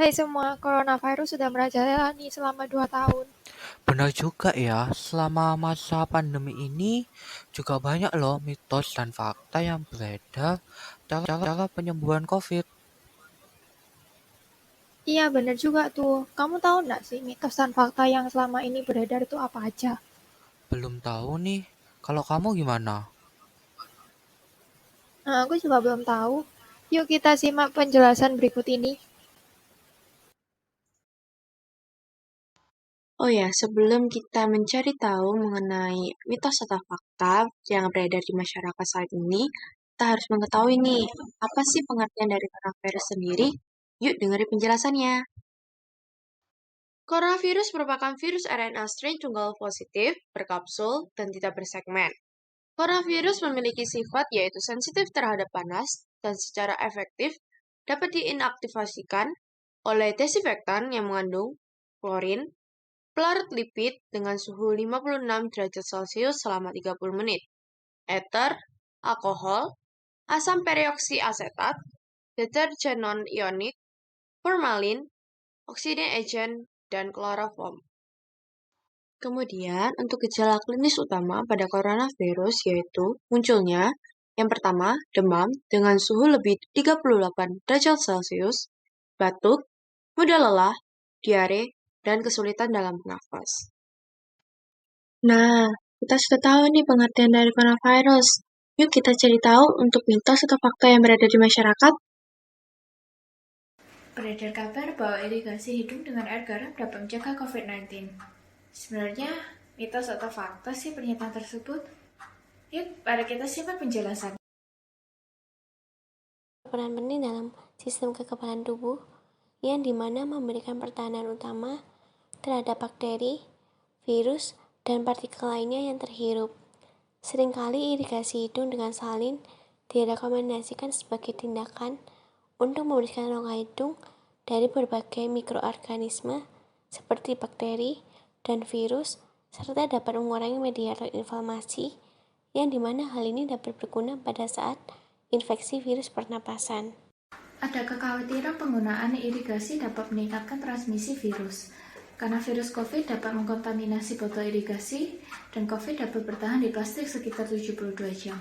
Hai semua, coronavirus sudah merajalela selama 2 tahun. Benar juga ya, selama masa pandemi ini juga banyak loh mitos dan fakta yang beredar cara penyembuhan COVID. Iya bener juga tuh. Kamu tahu nggak sih mitos dan fakta yang selama ini beredar itu apa aja? Belum tahu nih, kalau kamu gimana? Nah, aku juga belum tahu. Yuk kita simak penjelasan berikut ini. Oh ya, sebelum kita mencari tahu mengenai mitos atau fakta yang beredar di masyarakat saat ini, kita harus mengetahui nih, apa sih pengertian dari coronavirus sendiri? Yuk dengerin penjelasannya. Coronavirus merupakan virus RNA strain tunggal positif, berkapsul, dan tidak bersegmen. Coronavirus memiliki sifat yaitu sensitif terhadap panas dan secara efektif dapat diinaktivasikan oleh desinfektan yang mengandung klorin, pelarut lipid dengan suhu 56 derajat Celcius selama 30 menit, ether, alkohol, asam perioksiasetat, deterjen non-ionik, formalin, oksigen agent, dan kloroform. Kemudian, untuk gejala klinis utama pada coronavirus yaitu munculnya yang pertama, demam dengan suhu lebih 38 derajat Celcius, batuk, mudah lelah, diare, dan kesulitan dalam bernafas. Nah, kita sudah tahu nih pengertian dari coronavirus. Yuk kita cari tahu untuk mitos atau fakta yang berada di masyarakat. Beredar kabar bahwa irigasi hidung dengan air garam dapat mencegah COVID-19. Sebenarnya, mitos atau fakta sih pernyataan tersebut? Yuk, mari kita simak penjelasan. Peran penting dalam sistem kekebalan tubuh yang dimana memberikan pertahanan utama terhadap bakteri, virus, dan partikel lainnya yang terhirup. Seringkali irigasi hidung dengan salin direkomendasikan sebagai tindakan untuk membersihkan rongga hidung dari berbagai mikroorganisme seperti bakteri dan virus, serta dapat mengurangi mediator inflamasi yang dimana hal ini dapat berguna pada saat infeksi virus pernapasan. Ada kekhawatiran penggunaan irigasi dapat meningkatkan transmisi virus. Karena virus COVID dapat mengkontaminasi botol irigasi dan COVID dapat bertahan di plastik sekitar 72 jam.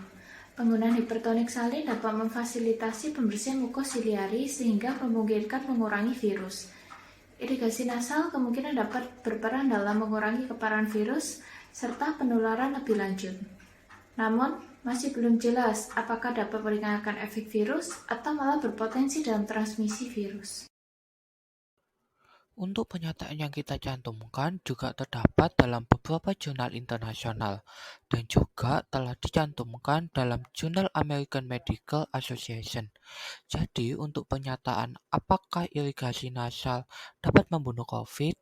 Penggunaan hipertonik salin dapat memfasilitasi pembersihan mukosiliari sehingga memungkinkan mengurangi virus. Irigasi nasal kemungkinan dapat berperan dalam mengurangi keparahan virus serta penularan lebih lanjut. Namun, masih belum jelas apakah dapat meringankan efek virus atau malah berpotensi dalam transmisi virus. Untuk pernyataan yang kita cantumkan juga terdapat dalam beberapa jurnal internasional dan juga telah dicantumkan dalam jurnal American Medical Association. Jadi, untuk pernyataan apakah irigasi nasal dapat membunuh COVID,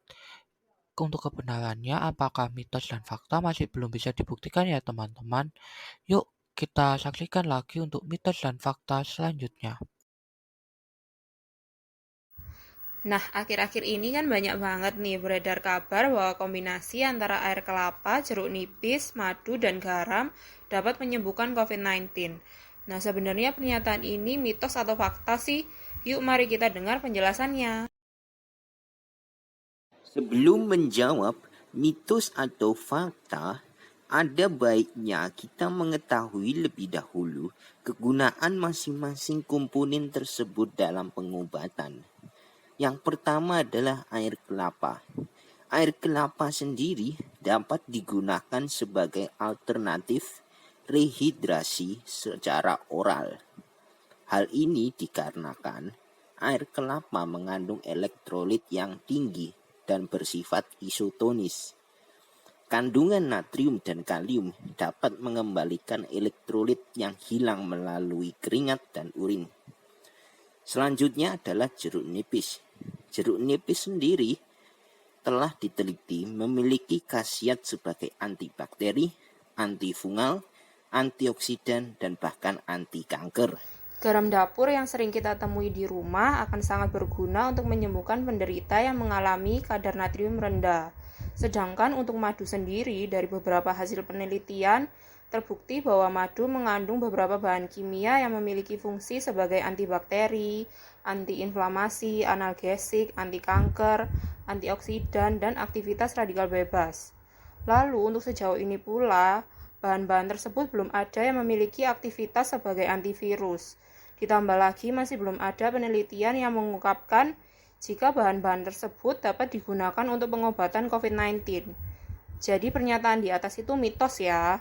untuk kebenarannya apakah mitos dan fakta masih belum bisa dibuktikan ya teman-teman. Yuk kita saksikan lagi untuk mitos dan fakta selanjutnya. Nah, akhir-akhir ini kan banyak banget nih beredar kabar bahwa kombinasi antara air kelapa, jeruk nipis, madu, dan garam dapat menyembuhkan COVID-19. Nah, sebenarnya pernyataan ini mitos atau fakta sih? Yuk mari kita dengar penjelasannya. Sebelum menjawab mitos atau fakta, ada baiknya kita mengetahui lebih dahulu kegunaan masing-masing komponen tersebut dalam pengobatan. Yang pertama adalah air kelapa. Air kelapa sendiri dapat digunakan sebagai alternatif rehidrasi secara oral. Hal ini dikarenakan air kelapa mengandung elektrolit yang tinggi dan bersifat isotonis. Kandungan natrium dan kalium dapat mengembalikan elektrolit yang hilang melalui keringat dan urin. Selanjutnya adalah jeruk nipis. Jeruk nipis sendiri telah diteliti memiliki khasiat sebagai antibakteri, antifungal, antioksidan, dan bahkan anti kanker. Garam dapur yang sering kita temui di rumah akan sangat berguna untuk menyembuhkan penderita yang mengalami kadar natrium rendah. Sedangkan untuk madu sendiri, dari beberapa hasil penelitian, terbukti bahwa madu mengandung beberapa bahan kimia yang memiliki fungsi sebagai antibakteri, antiinflamasi, analgesik, anti kanker, antioksidan, dan aktivitas radikal bebas. Lalu untuk sejauh ini pula, bahan-bahan tersebut belum ada yang memiliki aktivitas sebagai antivirus. Ditambah lagi masih belum ada penelitian yang mengungkapkan jika bahan-bahan tersebut dapat digunakan untuk pengobatan COVID-19. Jadi pernyataan di atas itu mitos ya.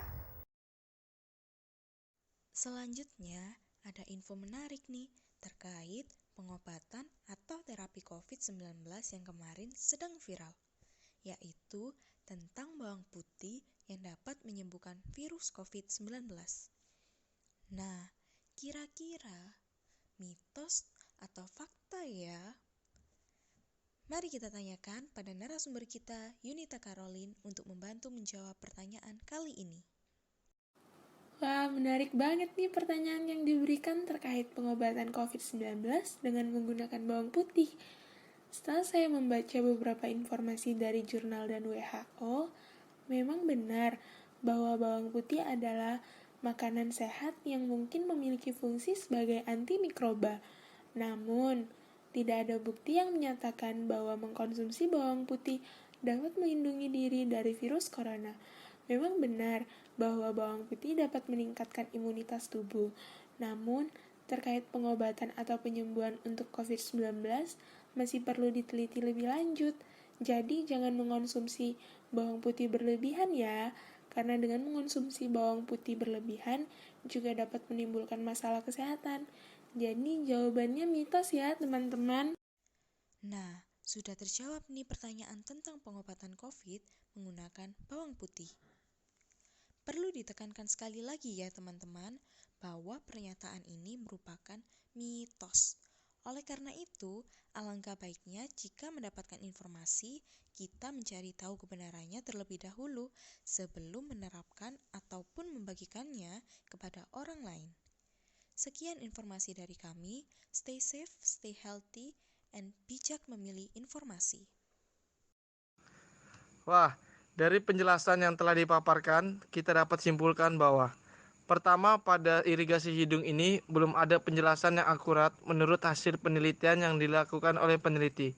Selanjutnya, ada info menarik nih terkait pengobatan atau terapi COVID-19 yang kemarin sedang viral, yaitu tentang bawang putih yang dapat menyembuhkan virus COVID-19. Nah, kira-kira mitos atau fakta ya? Mari kita tanyakan pada narasumber kita, Yunita Caroline, untuk membantu menjawab pertanyaan kali ini. Wah, menarik banget nih pertanyaan yang diberikan terkait pengobatan COVID-19 dengan menggunakan bawang putih. Setelah saya membaca beberapa informasi dari jurnal dan WHO, memang benar bahwa bawang putih adalah makanan sehat yang mungkin memiliki fungsi sebagai antimikroba. Namun, tidak ada bukti yang menyatakan bahwa mengkonsumsi bawang putih dapat melindungi diri dari virus corona. Memang benar bahwa bawang putih dapat meningkatkan imunitas tubuh. Namun, terkait pengobatan atau penyembuhan untuk COVID-19 masih perlu diteliti lebih lanjut. Jadi, jangan mengonsumsi bawang putih berlebihan ya, karena dengan mengonsumsi bawang putih berlebihan juga dapat menimbulkan masalah kesehatan. Jadi, jawabannya mitos ya, teman-teman. Nah, sudah terjawab nih pertanyaan tentang pengobatan COVID menggunakan bawang putih. Perlu ditekankan sekali lagi ya teman-teman, bahwa pernyataan ini merupakan mitos. Oleh karena itu, alangkah baiknya jika mendapatkan informasi, kita mencari tahu kebenarannya terlebih dahulu sebelum menerapkan ataupun membagikannya kepada orang lain. Sekian informasi dari kami, stay safe, stay healthy, and bijak memilih informasi. Wah, dari penjelasan yang telah dipaparkan, kita dapat simpulkan bahwa pertama, pada irigasi hidung ini belum ada penjelasan yang akurat menurut hasil penelitian yang dilakukan oleh peneliti.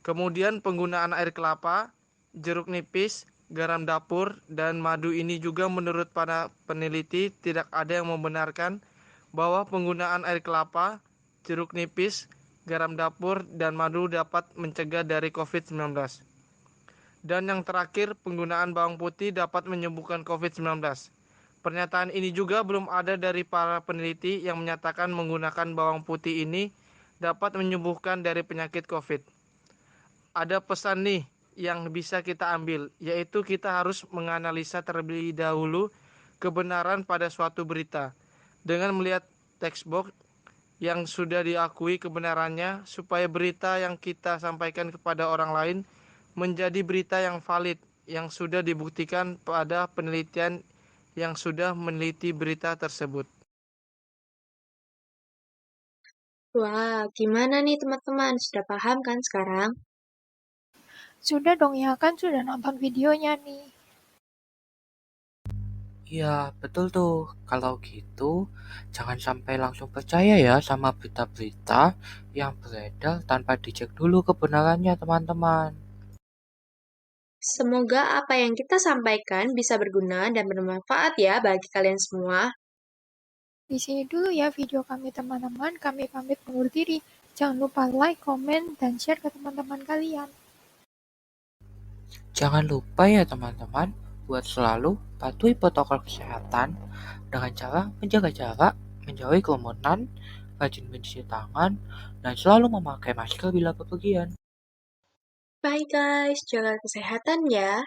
Kemudian penggunaan air kelapa, jeruk nipis, garam dapur, dan madu ini juga menurut para peneliti tidak ada yang membenarkan bahwa penggunaan air kelapa, jeruk nipis, garam dapur, dan madu dapat mencegah dari COVID-19. Dan yang terakhir, penggunaan bawang putih dapat menyembuhkan COVID-19. Pernyataan ini juga belum ada dari para peneliti yang menyatakan menggunakan bawang putih ini dapat menyembuhkan dari penyakit COVID. Ada pesan nih yang bisa kita ambil, yaitu kita harus menganalisa terlebih dahulu kebenaran pada suatu berita dengan melihat text box yang sudah diakui kebenarannya supaya berita yang kita sampaikan kepada orang lain menjadi berita yang valid, yang sudah dibuktikan pada penelitian yang sudah meneliti berita tersebut. Wah, gimana nih teman-teman? Sudah paham kan sekarang? Sudah dong ya, kan sudah nonton videonya nih. Iya, betul tuh. Kalau gitu, jangan sampai langsung percaya ya sama berita-berita yang beredar tanpa dicek dulu kebenarannya, teman-teman. Semoga apa yang kita sampaikan bisa berguna dan bermanfaat ya bagi kalian semua. Di sini dulu ya video kami teman-teman, kami pamit undur diri. Jangan lupa like, komen, dan share ke teman-teman kalian. Jangan lupa ya teman-teman, buat selalu patuhi protokol kesehatan dengan cara menjaga jarak, menjauhi kerumunan, rajin mencuci tangan, dan selalu memakai masker bila bepergian. Bye guys, jaga kesehatan ya.